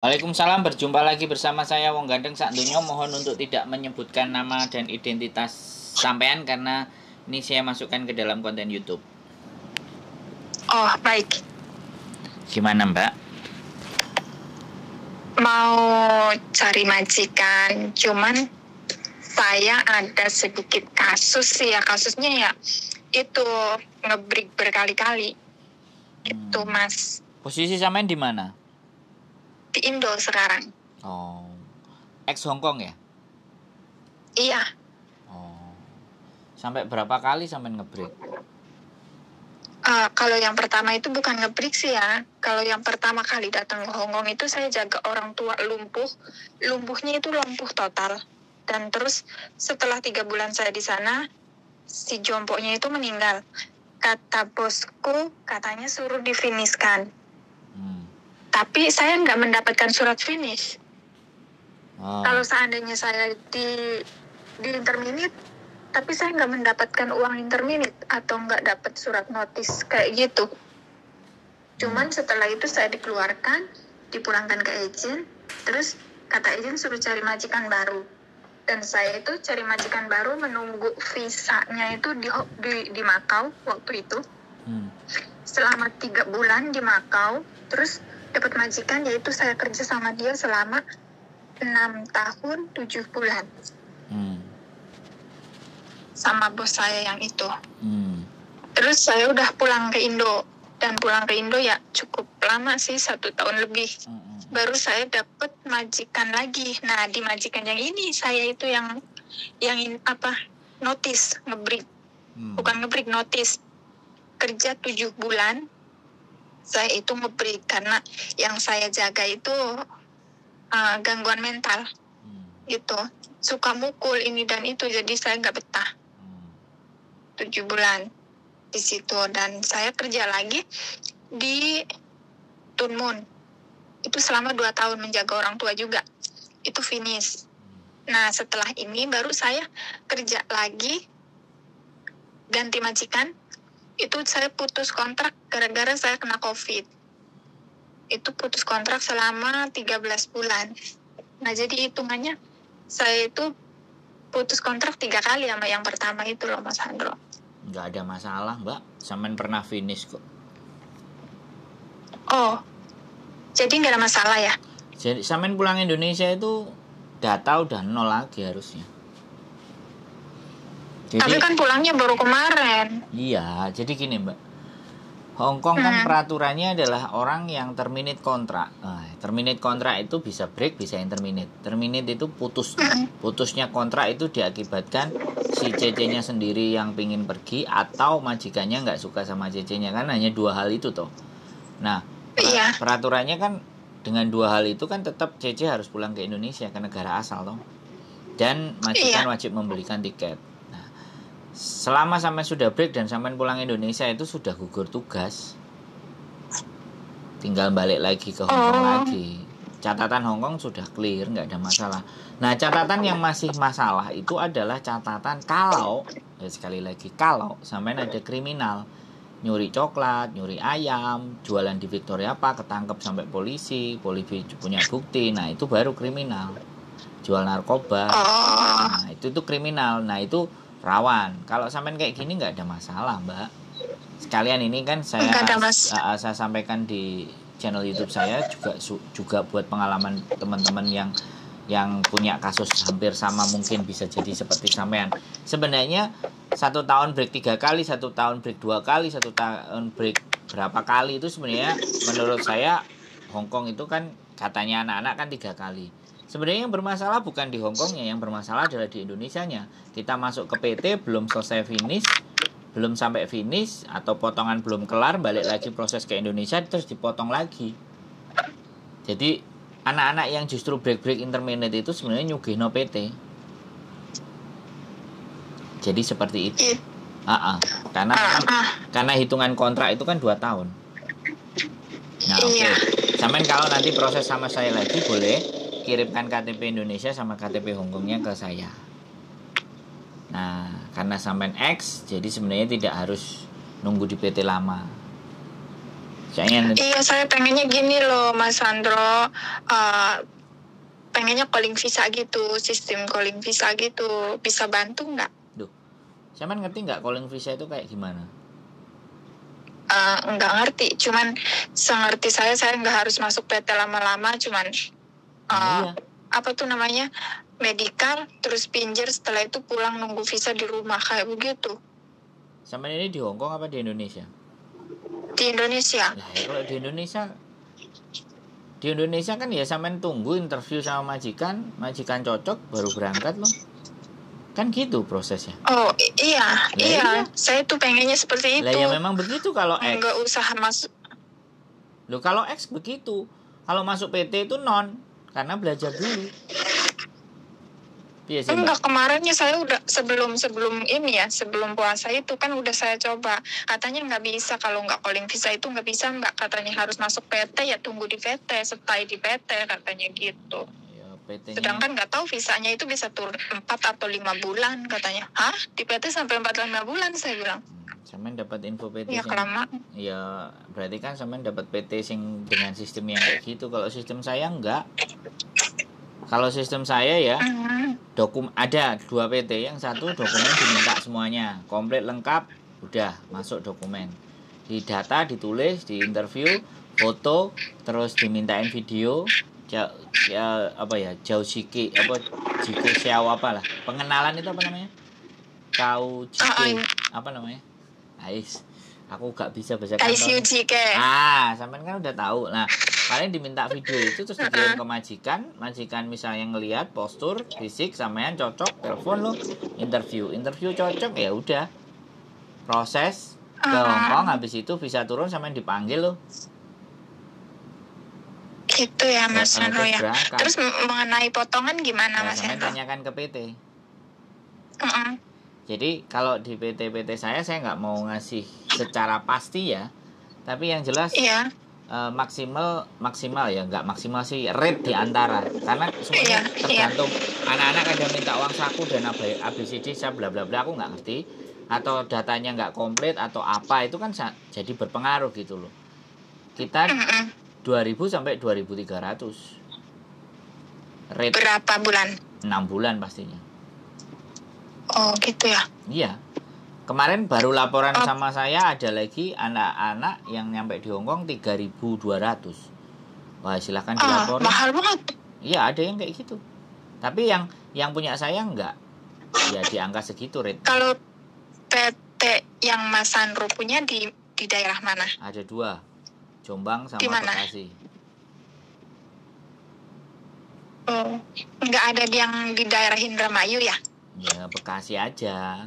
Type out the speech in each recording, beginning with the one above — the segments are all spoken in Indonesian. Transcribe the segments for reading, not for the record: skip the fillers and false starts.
Waalaikumsalam, berjumpa lagi bersama saya Wong Gandeng Sakdunyo. Mohon untuk tidak menyebutkan nama dan identitas sampean karena ini saya masukkan ke dalam konten YouTube. Oh, baik. Gimana, Mbak? Mau cari majikan, cuman saya ada sedikit kasus sih ya. Kasusnya ya itu ngebreak berkali-kali. Itu Mas. Posisi sampean di mana? Di Indo sekarang. Oh. Ex Hongkong ya? Iya. Oh. Sampai berapa kali sampean ngebreak? Kalau yang pertama itu bukan ngebreak sih ya. Kalau yang pertama kali datang ke Hongkong itu saya jaga orang tua lumpuh. Lumpuhnya itu lumpuh total. Dan terus setelah 3 bulan saya di sana, si jompoknya itu meninggal. Kata bosku, katanya suruh difiniskan. Tapi saya nggak mendapatkan surat finish. Oh. Kalau seandainya saya di interminate, tapi saya nggak mendapatkan uang interminate atau nggak dapat surat notis kayak gitu. Cuman setelah itu saya dikeluarkan, dipulangkan ke agent, terus kata agent suruh cari majikan baru. Dan saya itu cari majikan baru menunggu visanya itu di Macau waktu itu. Selama 3 bulan di Macau, terus dapat majikan, yaitu saya kerja sama dia selama 6 tahun 7 bulan. Sama bos saya yang itu. Terus saya udah pulang ke Indo. Dan pulang ke Indo ya cukup lama sih, 1 tahun lebih. Baru saya dapat majikan lagi. Nah, di majikan yang ini saya itu yang notis, ngebreak. Bukan ngebreak, notis. Kerja 7 bulan. Saya itu ngebreak karena yang saya jaga itu gangguan mental. Gitu. Suka mukul ini dan itu, jadi saya nggak betah. 7 bulan di situ, dan saya kerja lagi di Tunmun. Itu selama 2 tahun menjaga orang tua juga. Itu finish. Nah, setelah ini baru saya kerja lagi, ganti majikan. Itu saya putus kontrak gara-gara saya kena COVID. Itu putus kontrak selama 13 bulan. Nah, jadi hitungannya saya itu putus kontrak 3 kali sama yang pertama itu loh, Mas Andro. Nggak ada masalah, Mbak. Sampean pernah finish kok. Oh, jadi nggak ada masalah ya? Jadi sampean pulang Indonesia itu data udah 0 lagi harusnya. Jadi, tapi kan pulangnya baru kemarin. Iya, jadi gini Mbak. Hongkong kan peraturannya adalah orang yang terminate kontrak. Terminate kontrak itu bisa break, bisa interminate. Terminate itu putus. Putusnya kontrak itu diakibatkan si CC-nya sendiri yang pingin pergi atau majikannya nggak suka sama CC-nya, kan hanya 2 hal itu toh. Nah, peraturannya kan dengan 2 hal itu kan tetap CC harus pulang ke Indonesia, ke negara asal toh. Dan majikan wajib membelikan tiket. Selama sampai sudah break dan sampai pulang Indonesia itu sudah gugur tugas, tinggal balik lagi ke Hongkong lagi. Catatan Hongkong sudah clear, nggak ada masalah. Nah, catatan yang masih masalah itu adalah catatan kalau, sekali lagi kalau sampai ada kriminal, nyuri coklat, nyuri ayam, jualan di Victoria Park, ketangkep sampai polisi punya bukti, nah itu baru kriminal. Jual narkoba, nah itu kriminal. Nah itu rawan. Kalau sampean kayak gini nggak ada masalah, Mbak. Sekalian ini kan saya sampaikan di channel YouTube saya juga buat pengalaman teman-teman yang punya kasus hampir sama, mungkin bisa jadi seperti sampean. Sebenarnya 1 tahun break 3 kali, 1 tahun break 2 kali, 1 tahun break berapa kali itu sebenarnya menurut saya Hongkong itu kan katanya anak-anak kan 3 kali. Sebenarnya yang bermasalah bukan di Hongkongnya, yang bermasalah adalah di Indonesianya. Kita masuk ke PT belum selesai finish, belum sampai finish atau potongan belum kelar, balik lagi proses ke Indonesia terus dipotong lagi. Jadi anak-anak yang justru break interminate itu sebenarnya nyugihno PT. Jadi seperti itu. Karena hitungan kontrak itu kan 2 tahun. Nah, oke. Sampean kalau nanti proses sama saya lagi boleh kirimkan KTP Indonesia sama KTP Hongkongnya ke saya. Nah, karena sampean X, jadi sebenarnya tidak harus nunggu di PT lama. Iya, saya pengennya gini loh Mas Sandro, pengennya calling visa gitu, sistem calling visa gitu, bisa bantu nggak? Sampean ngerti nggak calling visa itu kayak gimana? Nggak ngerti, cuman sengerti saya nggak harus masuk PT lama-lama, cuman Iya. apa tuh namanya, medical, terus pinjer, setelah itu pulang nunggu visa di rumah kayak begitu. Sampean ini di Hong Kong apa di Indonesia? Di Indonesia. Nah, ya kalau di Indonesia kan ya sampean tunggu interview sama majikan cocok baru berangkat loh. Kan gitu prosesnya. Oh iya. Saya tuh pengennya seperti itu. Lah ya memang begitu kalau X. Nggak usah masuk. Loh kalau X begitu. Kalau masuk PT itu non, karena belajar dulu. Iya sih, enggak, kemarinnya saya udah sebelum ini ya, sebelum puasa itu kan udah saya coba. Katanya nggak bisa, kalau nggak calling visa itu nggak bisa, Mbak. Katanya harus masuk PT, ya tunggu di PT, stay di PT, katanya gitu. Ya, PT-nya... Sedangkan nggak tahu visanya itu bisa turun 4 atau 5 bulan katanya. Hah? Di PT sampai 4-5 bulan, saya bilang. Sampean dapat info PT ya kelamaan. Ya berarti kan sampean dapat PT sing dengan sistem yang kayak gitu. Kalau sistem saya enggak. Kalau sistem saya ya ada 2 PT, yang satu dokumen diminta semuanya komplit lengkap, udah masuk dokumen, di data ditulis, di interview, foto, terus dimintain video, jauh siki jike siau apalah, pengenalan itu apa namanya, kau jike apa namanya, Ais, aku gak bisa bahasa kantor. Sampean kan udah tahu. Nah, paling diminta video itu terus dikirim ke majikan misalnya ngelihat postur fisik sampean cocok, telepon lo, interview cocok, ya udah proses ke Hong Kong, habis itu bisa turun sampean dipanggil lo. Gitu ya Mas Hendro ya. Terus mengenai potongan gimana Mas Hendro? Tanyakan ke PT. Jadi kalau di PT saya nggak mau ngasih secara pasti ya, tapi yang jelas maksimal ya, nggak maksimal sih, rate di antara, karena semuanya tergantung. Anak-anak ada minta uang saku dan ABCD saya bla bla bla, aku nggak ngerti, atau datanya nggak komplit atau apa, itu kan jadi berpengaruh gitu loh. Kita 2.000 sampai 2.300 rate. Berapa bulan? 6 bulan pastinya. Oh gitu ya. Iya. Kemarin baru laporan sama saya, ada lagi anak-anak yang nyampe di Hong Kong 3.200. Wah, silakan dilaporin. Mahal banget. Iya, ada yang kayak gitu. Tapi yang punya saya enggak. Ya di angka segitu rate. Kalau PT yang Mas Sandro punya di daerah mana? Ada 2. Jombang sama Bekasi. Enggak ada yang di daerah Indramayu ya? Ya, Bekasi aja.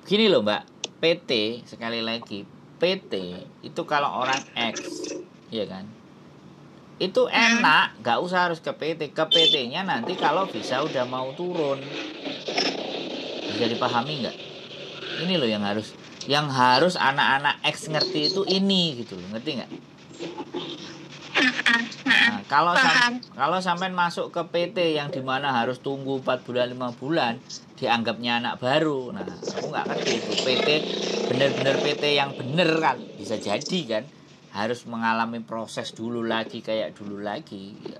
Gini loh Mbak, PT, sekali lagi, PT itu kalau orang X, ya kan, itu enak, gak usah harus ke PT. Ke PT-nya nanti kalau visa udah mau turun. Bisa dipahami nggak? Ini loh yang harus anak-anak X ngerti itu ini gitu loh, ngerti nggak? Nah, kalau sampai masuk ke PT yang dimana harus tunggu 4 bulan 5 bulan, dianggapnya anak baru. Nah, aku nggak ngerti itu PT bener-bener PT yang bener kan, bisa jadi kan harus mengalami proses dulu lagi kayak dulu lagi. Ya,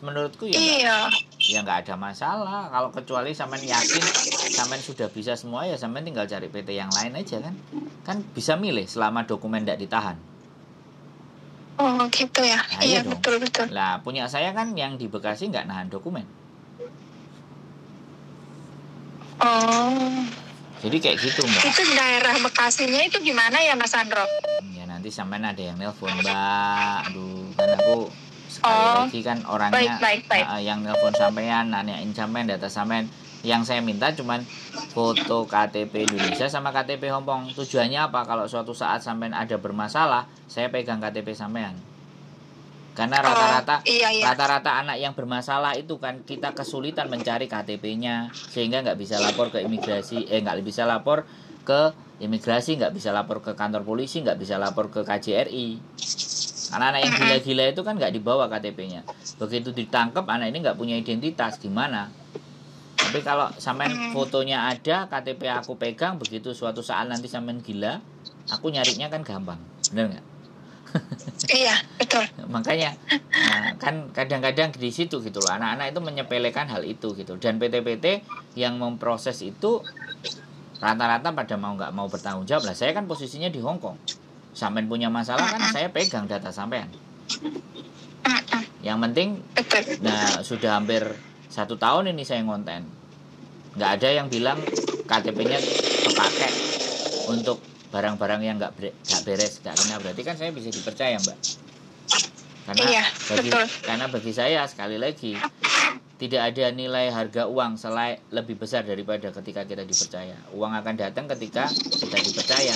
menurutku ya nggak ada masalah. Kalau kecuali sampean yakin sampean sudah bisa semua, ya sampean tinggal cari PT yang lain aja kan bisa milih selama dokumen tidak ditahan. Oh gitu ya. Nah, iya betul. Lah punya saya kan yang di Bekasi nggak nahan dokumen. Jadi kayak gitu Mbak. Itu daerah Bekasinya itu gimana ya Mas Sandro? Ya nanti sampean ada yang nelpon Mbak. Aduh, kan aku sekali lagi kan orangnya baik. Yang nelpon sampean, nanyain sampean, data sampean. Yang saya minta cuman foto KTP Indonesia sama KTP Hong Kong. Tujuannya apa? Kalau suatu saat sampean ada bermasalah, saya pegang KTP sampean. Karena rata-rata anak yang bermasalah itu kan kita kesulitan mencari KTP-nya, sehingga nggak bisa lapor ke imigrasi, nggak bisa lapor ke imigrasi, nggak bisa lapor ke kantor polisi, nggak bisa lapor ke KJRI. Anak-anak yang gila-gila itu kan nggak dibawa KTP-nya. Begitu ditangkap, anak ini nggak punya identitas, gimana? Tapi kalau sampean fotonya ada, KTP aku pegang, begitu suatu saat nanti sampean gila, aku nyarinya kan gampang, bener nggak? Iya, betul. Makanya kan kadang-kadang di situ gitu loh, anak-anak itu menyepelekan hal itu gitu. Dan PT-PT yang memproses itu rata-rata pada mau nggak mau bertanggung jawab lah. Saya kan posisinya di Hong Kong, sampean punya masalah kan saya pegang data sampean. Yang penting, nah sudah hampir 1 tahun ini saya ngonten, nggak ada yang bilang KTP-nya kepake untuk barang-barang yang nggak beres, nggak kena. Berarti kan saya bisa dipercaya, Mbak. Karena bagi saya sekali lagi tidak ada nilai harga uang lebih besar daripada ketika kita dipercaya. Uang akan datang ketika kita dipercaya.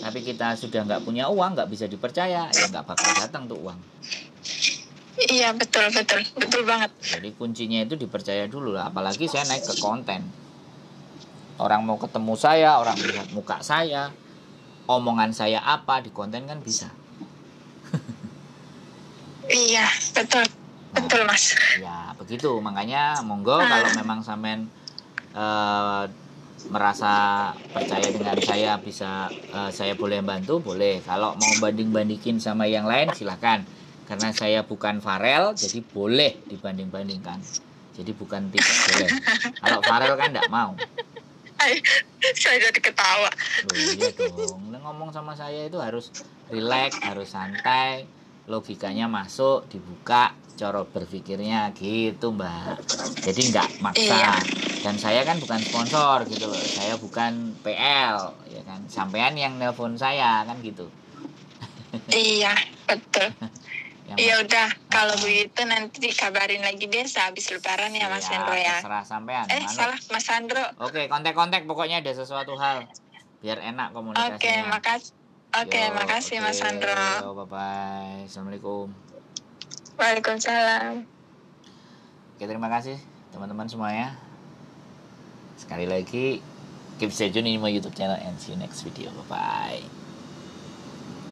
Tapi kita sudah nggak punya uang, nggak bisa dipercaya, ya nggak bakal datang tuh uang. Iya, betul banget. Jadi kuncinya itu dipercaya dulu lah. Apalagi saya naik ke konten. Orang mau ketemu saya, orang lihat muka saya, omongan saya apa di konten kan bisa. Iya, betul Mas. Ya begitu, makanya monggo kalau memang sampean merasa percaya dengan saya, bisa saya boleh bantu, boleh. Kalau mau banding-bandingin sama yang lain silakan. Karena saya bukan Farel, jadi boleh dibanding-bandingkan. Jadi bukan tidak boleh. Kalau Farel kan enggak mau. Saya jadi ketawa. Iya dong. Ngomong sama saya itu harus rileks, harus santai, logikanya masuk, dibuka, cara berpikirnya gitu, Mbak. Jadi enggak maksa. Dan saya kan bukan sponsor gitu loh. Saya bukan PL, ya kan. Sampean yang nelpon saya kan gitu. Iya, betul. Ya udah, kalau begitu nanti dikabarin lagi deh sehabis lebaran ya Mas Sandro ya. Terserah sampean. Salah Mas Sandro. Oke, kontak-kontak pokoknya ada sesuatu hal biar enak komunikasinya. Makasih Mas Sandro. Bye-bye. Assalamualaikum. Waalaikumsalam. Oke, terima kasih teman-teman semuanya. Sekali lagi keep stay tune in my YouTube channel and see you next video. Bye-bye.